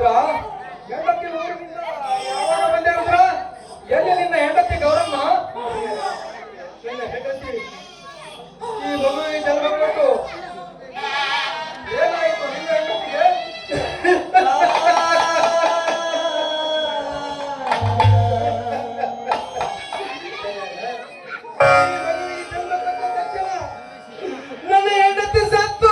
ರುದ್ರ ಹೆಂಡತಿ ಊರಿನಿಂದ ಯಾವಾಗ ಬಂದೆ ರುದ್ರ? ಎಲ್ಲಿ ನಿನ್ನ ಹೆಂಡತಿ ಗೌರಮ್ಮ? ನಿನ್ನ ಹೆಂಡತಿ ಈ ಮಗುವಿಗೆ ಜನ್ಮ ಕೊಟ್ಟು ಏನಾಯಿತು ನಿನ್ನ ಹೆಂಡತಿಗೆ? ನನ್ನ ಹೆಂಡತಿ ಸತ್ತು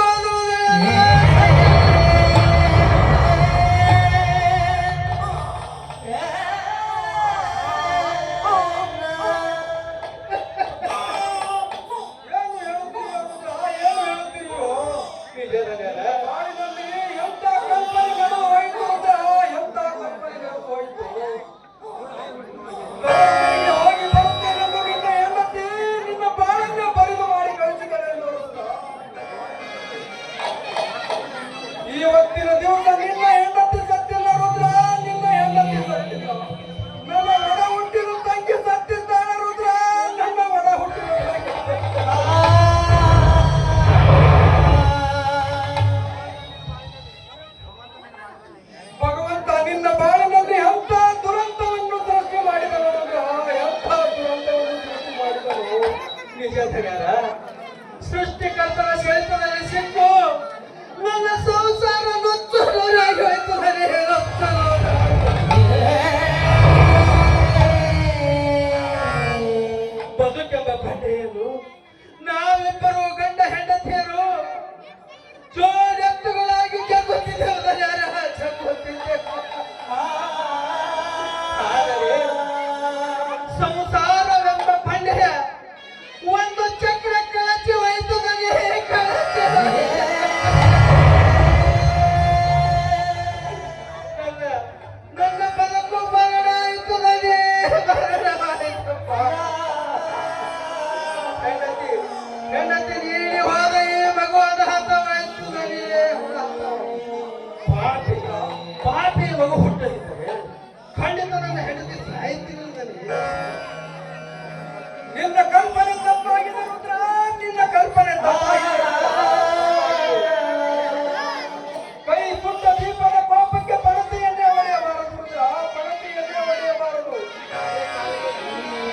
ಇವತ್ತಿನ ದಿವಸ ನಿನ್ನ ಹೆಂಡತಿ ಸತ್ತಿಲ್ಲ ರುದ್ರ, ನಿನ್ನ ಹೆಂಡತಿ ಸತ್ತಿಲ್ಲ. ನನ್ನ ಒಡ ಹುಟ್ಟಿದ ತಂಗಿ ಸತ್ತಿದ್ದಾಳೆ ರುದ್ರ, ನನ್ನ ಒಡ ಹುಟ್ಟಿದ ತಂಗಿ ಸತ್ತಿದ್ದಾಳೆ. ಭಗವಂತ ನಿನ್ನ ಬಾಳಿನಲ್ಲಿ ಎಂಥ ದುರಂತವನ್ನು ಸೃಷ್ಟಿ ಮಾಡಿದನು ರುದ್ರ, ಎಂಥ ದುರಂತವನ್ನು ಸೃಷ್ಟಿ ಮಾಡಿದನು. ನಿಜ ಸೃಷ್ಟಿಕರ್ತನ ಕ್ಷೇತ್ರದಲ್ಲಿ ಸಿಕ್ಕು ನನ್ನ ಸಂಸಾರ ನುಚ್ಚಲೂರಾಗಿ ಹೋಯ್ತದೆ. ಬದುಕೆಂಬ ಬಂಡೆಯನ್ನು ನಾವಿಬ್ಬರು ಗಂಡ ಹೆಂಡತಿಯರು ಜೋಡೆತ್ತುಗಳಾಗಿ ಜಗ್ಗುತ್ತಿದ್ದೆವು. ಆದರೆ ಸಂಸಾರವೆಂಬ ಬಂಡೆಯ ಒಂದು ಚಕ್ರ ಕಳಚಿ ಹೋಯ್ತದೆ. ನನ್ನ ಬದುಕು ಬರಡಾಯಿತದೆ. ಹೆಂಡತಿ ನೀಡಿ ಹೋದ ಈ ಮಗುವಾದ ಹತವಾಯ್ತದೆ. ಪಾಪಿ ಮಗು ಹುಟ್ಟಲಿದ್ದರೆ ಖಂಡಿತ ನನ್ನ ಹೆಂಡತಿ ಸಾಯ್ತಿರುತ್ತದೆ. ನಿನ್ನ ಕಲ್ಪನೆ ತಪ್ಪಾಗಿದೆ ರುದ್ರ, ನಿನ್ನ ಕಲ್ಪನೆ ತಪ್ಪಾಗಿದೆ. ಕೈ ಸುಟ್ಟ ದೀಪದ ಕೋಪಕ್ಕೆ ಪಣತಿಯನ್ನೇ ಹೊಡೆಯಬಾರದು ರುದ್ರ, ಪಣತಿಯನ್ನೇ ಹೊಡೆಯಬಾರದು.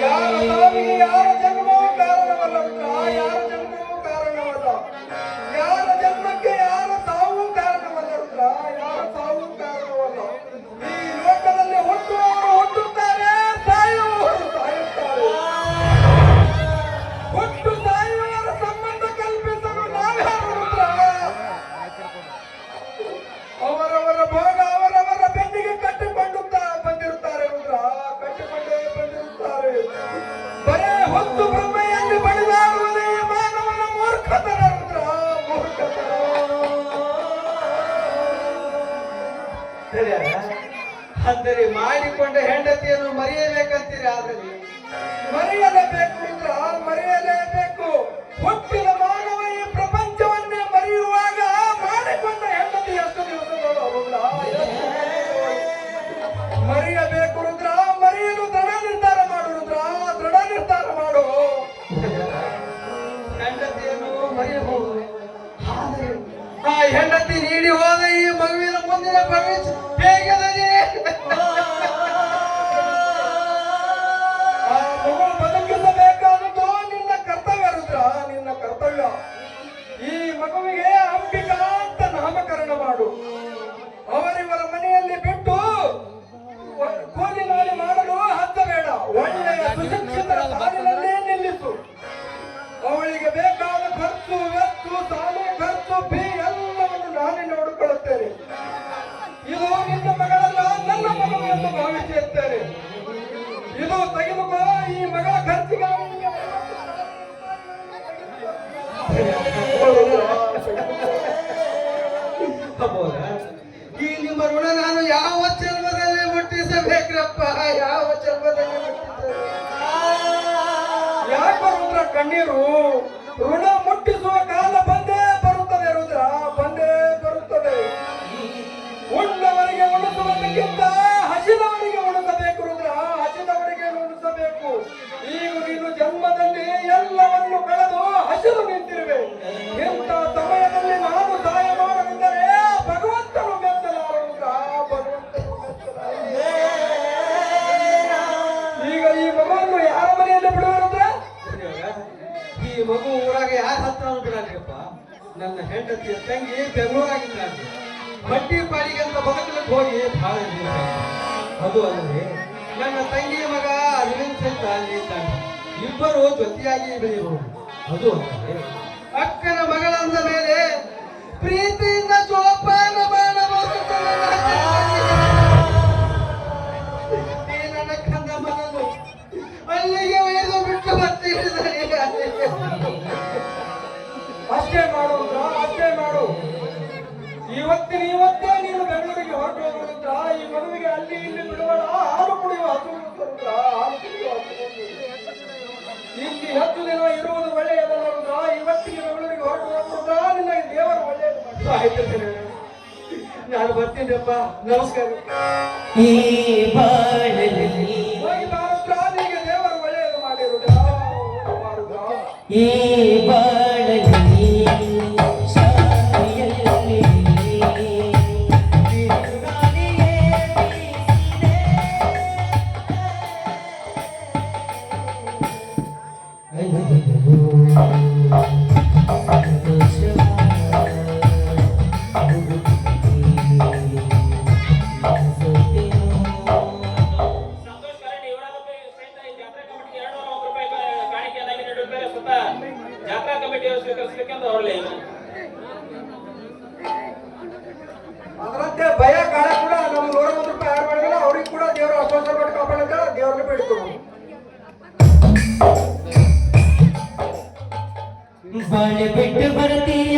ಯಾರ ಸಾವಿಗೆ ಯಾರ ಜನ್ಮವೂ ಕಾರಣವಲ್ಲ ರುದ್ರ, ಯಾರ ಜನ್ಮವೂ ಕಾರಣವಲ್ಲ. ಯಾರ ಜನ್ಮಕ್ಕೆ ಯಾರ ಸಾವು ಕಾರಣವಲ್ಲ ರುದ್ರ, ಯಾರ ಸಾವು ಕಾರಣವಲ್ಲ. ಈ ಲೋಕದಲ್ಲಿ ಹುಟ್ಟುವವರು ಹುಟ್ಟುತ್ತಾರೆ, ಸಾಯುವವರು ಸಾಯುತ್ತಾರೆ. ಹುಟ್ಟು ಸಾಯುವವರ ಸಂಬಂಧ ಕಲ್ಪಿಸಲು ನಾವ್ಯಾರು ರುದ್ರ? ಅವರವರ ಭೋಗ ಅವರವರ ಬೆನ್ನಿಗೆ ಕಟ್ಟಿಕೊಂಡು ಬಂದಿರುತ್ತಾರೆ ರುದ್ರ, ಕಟ್ಟಿಕೊಂಡೇ ಬಂದಿರುತ್ತಾರೆ. ಬರೇ ಹೊತ್ತು ಬ್ರಹ್ಮೆಯಲ್ಲಿ ಬಡಿದಾಡುವುದೇ ಮಾನವನ ಮೂರ್ಖತನ ರುದ್ರ, ಮೂರ್ಖತನ. ಅಂದರೆ ಮಾಡಿಕೊಂಡ ಹೆಂಡತಿಯನ್ನು ಮರೆಯಬೇಕಂತೀರಿ, ಆದರೆ ಮರೆಯಲೇಬೇಕು ರುದ್ರ, ಮರೆಯಲೇಬೇಕು. ಹುಟ್ಟಿದ ಮಾನವ ಈ ಪ್ರಪಂಚವನ್ನೇ ಮರೆಯುವಾಗ ಮಾಡಿಕೊಂಡ ಹೆಂಡತಿ ಎಷ್ಟು ದಿವಸಗಳು ರುದ್ರ? ಮರೆಯಬೇಕು ರುದ್ರ, ಮರೆಯಲು ದೃಢ ನಿರ್ಧಾರ ಮಾಡು ರುದ್ರ, ದೃಢ ನಿರ್ಧಾರ ಮಾಡು. ಹೆಂಡತಿಯನ್ನು ಮರೆಯಬಹುದು, ಆದರೆ ಆ ಹೆಂಡತಿ ನೀಡಿ ಹೋದ ಈ ಮಗುವಿನ ಮುಂದಿನ ಭವಿಷ್ಯ ಹೇಗಿದೆ? ಆ ಮಗು ಬದುಕಿಸಬೇಕಾದದ್ದು ನಿನ್ನ ಕರ್ತವ್ಯ ರುದ್ರ, ನಿನ್ನ ಕರ್ತವ್ಯ. ಈ ಮಗುವಿಗೆ ಅಂಬಿಕಾ ಅಂತ ನಾಮಕರಣ ಮಾಡು. ಅವರಿವರ ಮನೆಯಲ್ಲಿ ಬಿಟ್ಟು ಕೂಲಿ ನಾಲಿ ಮಾಡಲು ಹತ್ತಬೇಡ. ಒಳ್ಳೆಯ ಸುಶಿಕ್ಷಿತರ ಸಾಲಿನಲ್ಲೇ ನಿಲ್ಲಿಸು. ಅವಳಿಗೆ ಬೇಕಾದ ಖರ್ಚು ವೆಚ್ಚು, ಶಾಲೆ ಖರ್ಚು, ಫೀ ಎಲ್ಲವನ್ನು ನಾನೇ ನೋಡಿಕೊಳ್ಳುತ್ತೇನೆ. ಇದು ನಿನ್ನ ಮಗಳಲ್ಲ, ನನ್ನ ಮಗಳು ಎಂದು ಭಾವಿಸುತ್ತೇನೆ. ಇದು ತೆಗೆದುಕೋ. ಈ ಮಗಳ ಖರ್ಚಿಗೆ ಈ ನಿಮ್ಮ ಋಣ ನಾನು ಯಾವ ಜನ್ಮದಲ್ಲಿ ಮುಟ್ಟಿಸಬೇಕ್ರಪ್ಪ, ಯಾವ ಜನ್ಮದಲ್ಲಿ ಯಾಕೆ ರುದ್ರ ಕಣ್ಣೀರು? ಋಣ ಮುಟ್ಟಿಸುವ ಕಾಲ ಬಂದೇ ಬರುತ್ತದೆ ರುದ್ರ, ಬಂದೇ ಬರುತ್ತದೆ. ಉಣ್ಣವರಿಗೆ ಉಣಿಸುವುದಕ್ಕಿಂತ ಹಸಿದವರಿಗೆ ಉಣಿಸಬೇಕು ರುದ್ರ, ಹಸಿದವರಿಗೆ ಉಣಿಸಬೇಕು. ಈಗ ನೀನು ಜನ್ಮದಲ್ಲಿ ಎಲ್ಲವನ್ನು ಕಳೆದು ಹಸಿದು ನಿಂತಿರುವೆ. ಇಂಥ ಸಮಯದಲ್ಲಿ ನಾನು ಸಹಾಯ ಮಾಡದಿದ್ದರೆ ಭಗವಂತನು ಮೆಚ್ಚಲಾರ ರುದ್ರ, ಭಗವಂತ ನನ್ನ ಹೆಂಡತಿಯ ತಂಗಿ ಬೆಂಗಳೂರಾಗಿದ್ದಾಳೆ. ಬಡ್ಡಿ ಪಾಡಿಗೆ ಅಂತ ಬದುಕಲಿಕ್ಕೆ ಹೋಗಿ ಬಹಳ ದಿವಸ ಆಯ್ತು. ಅದು ಅಲ್ಲದೆ ನನ್ನ ತಂಗಿಯ ಮಗ ಅರವಿಂದ್ ಸಹಿತ ಅಲ್ಲಿ ಇದ್ದಾನೆ. ಇಬ್ಬರು ಜೊತೆಯಾಗಿ ಬೆಳೆಯಬಹುದು. ಅದು ಅಲ್ಲದೆ ಅಕ್ಕನ ಮಗಳಂದ ಮೇಲೆ ಪ್ರೀತಿಯಿಂದ ಜೋಪಾನ ಮಾಡಬಹುದು. ನನ್ನ ಕಂದ ಮನದು ಅಲ್ಲಿಗೆ ಒಯ್ದು ಬಿಟ್ಟು ಬರ್ತಿದ್ದಾರೆ. ಅಷ್ಟೇ ಮಾಡು ಅಷ್ಟೇ ಮಾಡು. ಇವತ್ತೇ ನೀನು ಬೆಂಗಳೂರಿಗೆ ಹೊರಟು ಹೋಗುತ್ತ. ಈ ಮಗುವಿಗೆ ಅಲ್ಲಿ ಇಲ್ಲಿ ಬಿಡುವಳ ಹಾಲು ಕುಡಿಯುವ ಹಸು ಹಾಲು ಕುಡಿಯುವ ಇಲ್ಲಿ 10 ದಿನ ಇರುವುದು ಒಳ್ಳೆಯದಲ್ಲ. ಇವತ್ತಿಗೆ ಬೆಂಗಳೂರಿಗೆ ಹೊರಟು ಹೋಗುತ್ತ ನಿನಗೆ ದೇವರು ಒಳ್ಳೆಯದು ಆಯ್ತು. ನಾನು ಬರ್ತೀನಪ್ಪ. ನಮಸ್ಕಾರ. ಈ ಬಾಳಲಿ ಹೋಗಿ ಬಾರುದ್ರ ನಿನಗೆ ದೇವರು ಒಳ್ಳೆಯದು ಮಾಡಿರುವುದ ಬಾರುದ್ರ. ಈ ಬಾಳಲಿ ಶಾಂತಿಯಲ್ಲಿ ಬಿರುಗಾಳಿಯೇ ಬೀಸಿದೆ. ಅನುದಿನವೂ ಸಂತೋಷ ಜಾತ್ರಾ ಕಮಿಟಿ ಸ್ವೀಕರಿಸಬೇಕೆಂದು ಅವರಲ್ಲಿ ಅದರಂತೆ ಭಯ ಕಾಳ ಕೂಡ ನಮ್ಗೆ 101 ರೂಪಾಯಿ ಯಾರು ಮಾಡಿದ್ರೆ ಅವ್ರಿಗೆ ಕೂಡ ದೇವರು ಅಸ್ವಸ್ಥ ಪಟ್ಟು ಕಾಪಾಡುತ್ತ ದೇವ್ರನ್ನ ಬೇಡ್ಕೊಂಡು ಬಾಳೆ ಬಿಟ್ಟು ಬರ್ತೀಯ